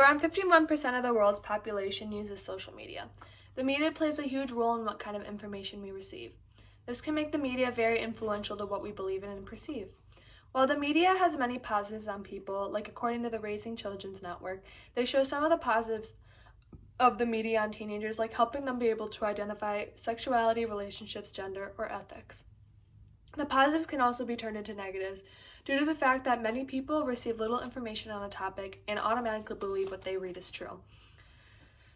around 51% of the world's population uses social media. The media plays a huge role in what kind of information we receive. This can make the media very influential to what we believe in and perceive. While the media has many positives on people, like according to the Raising Children's Network, they show some of the positives of the media on teenagers, like helping them be able to identify sexuality, relationships, gender, or ethics. The positives can also be turned into negatives due to the fact that many people receive little information on a topic and automatically believe what they read is true.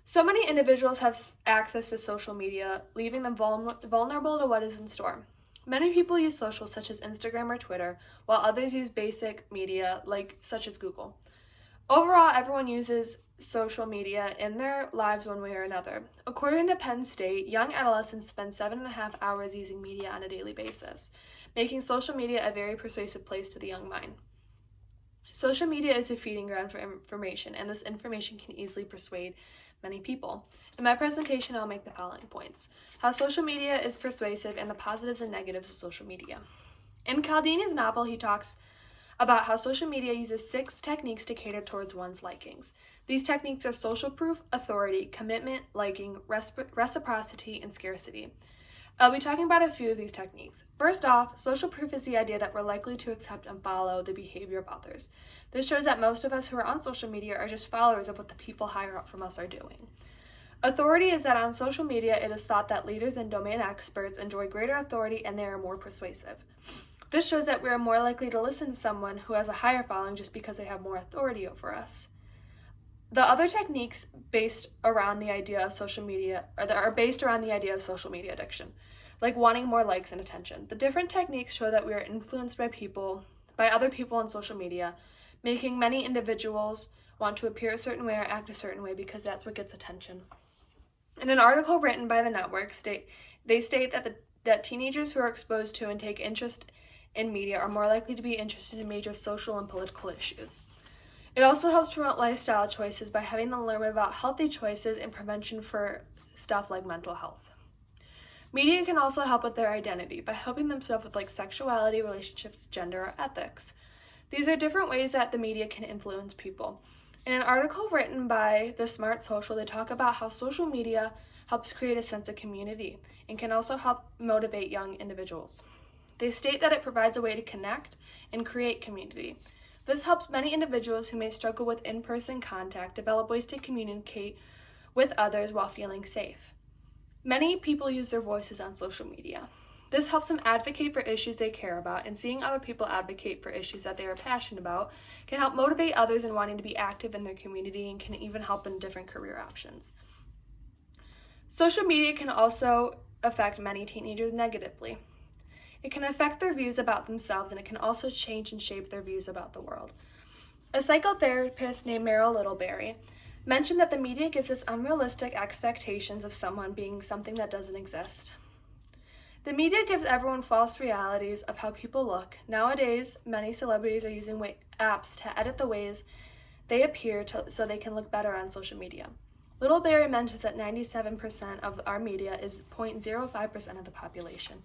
So many individuals have access to social media, leaving them vulnerable to what is in store. Many people use socials such as Instagram or Twitter, while others use basic media such as Google. Overall, everyone uses social media in their lives one way or another. According to Penn State, young adolescents spend 7.5 hours using media on a daily basis, making social media a very persuasive place to the young mind. Social media is a feeding ground for information, and this information can easily persuade many people. In my presentation, I'll make the following points: how social media is persuasive and the positives and negatives of social media. In Cialdini's novel, he talks about how social media uses 6 techniques to cater towards one's likings. These techniques are social proof, authority, commitment, liking, reciprocity, and scarcity. I'll be talking about a few of these techniques. First off, social proof is the idea that we're likely to accept and follow the behavior of others. This shows that most of us who are on social media are just followers of what the people higher up from us are doing. Authority is that on social media, it is thought that leaders and domain experts enjoy greater authority and they are more persuasive. This shows that we are more likely to listen to someone who has a higher following just because they have more authority over us. The other techniques based around the idea of social media are based around the idea of social media addiction, like wanting more likes and attention. The different techniques show that we are influenced by other people on social media, making many individuals want to appear a certain way or act a certain way because that's what gets attention. In an article written by the network, they state that teenagers who are exposed to and take interest in media are more likely to be interested in major social and political issues. It also helps promote lifestyle choices by having them learn about healthy choices and prevention for stuff like mental health. Media can also help with their identity by helping them stuff with sexuality, relationships, gender, or ethics. These are different ways that the media can influence people. In an article written by The Smart Social, they talk about how social media helps create a sense of community and can also help motivate young individuals. They state that it provides a way to connect and create community. This helps many individuals who may struggle with in-person contact develop ways to communicate with others while feeling safe. Many people use their voices on social media. This helps them advocate for issues they care about, and seeing other people advocate for issues that they are passionate about can help motivate others in wanting to be active in their community and can even help in different career options. Social media can also affect many teenagers negatively. It can affect their views about themselves, and it can also change and shape their views about the world. A psychotherapist named Meryl Littleberry mentioned that the media gives us unrealistic expectations of someone being something that doesn't exist. The media gives everyone false realities of how people look. Nowadays, many celebrities are using apps to edit the ways they appear so they can look better on social media. Littleberry mentions that 97% of our media is 0.05% of the population.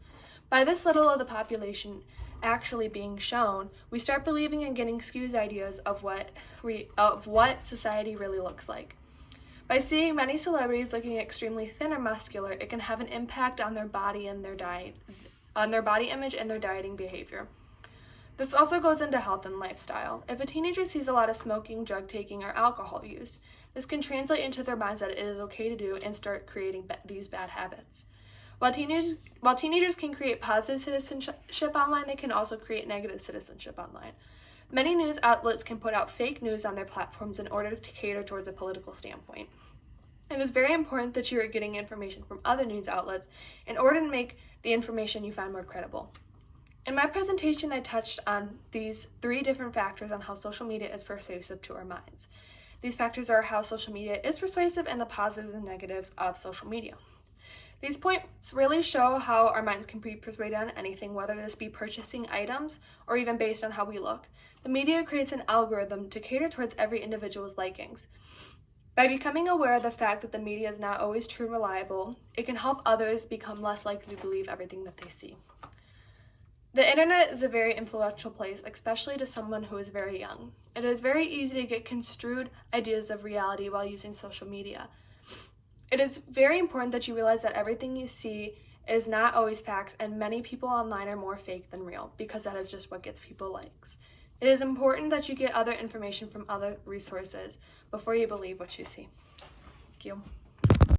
By this little of the population actually being shown, we start believing and getting skewed ideas of what society really looks like. By seeing many celebrities looking extremely thin or muscular, it can have an impact on their body and their diet, on their body image and their dieting behavior. This also goes into health and lifestyle. If a teenager sees a lot of smoking, drug taking, or alcohol use, this can translate into their minds that it is okay to do and start creating these bad habits. While teenagers can create positive citizenship online, they can also create negative citizenship online. Many news outlets can put out fake news on their platforms in order to cater towards a political standpoint. It is very important that you are getting information from other news outlets in order to make the information you find more credible. In my presentation, I touched on these 3 different factors on how social media is persuasive to our minds. These factors are how social media is persuasive and the positives and negatives of social media. These points really show how our minds can be persuaded on anything, whether this be purchasing items or even based on how we look. The media creates an algorithm to cater towards every individual's likings. By becoming aware of the fact that the media is not always true and reliable, it can help others become less likely to believe everything that they see. The internet is a very influential place, especially to someone who is very young. It is very easy to get construed ideas of reality while using social media. It is very important that you realize that everything you see is not always facts, and many people online are more fake than real, because that is just what gets people likes. It is important that you get other information from other resources before you believe what you see. Thank you.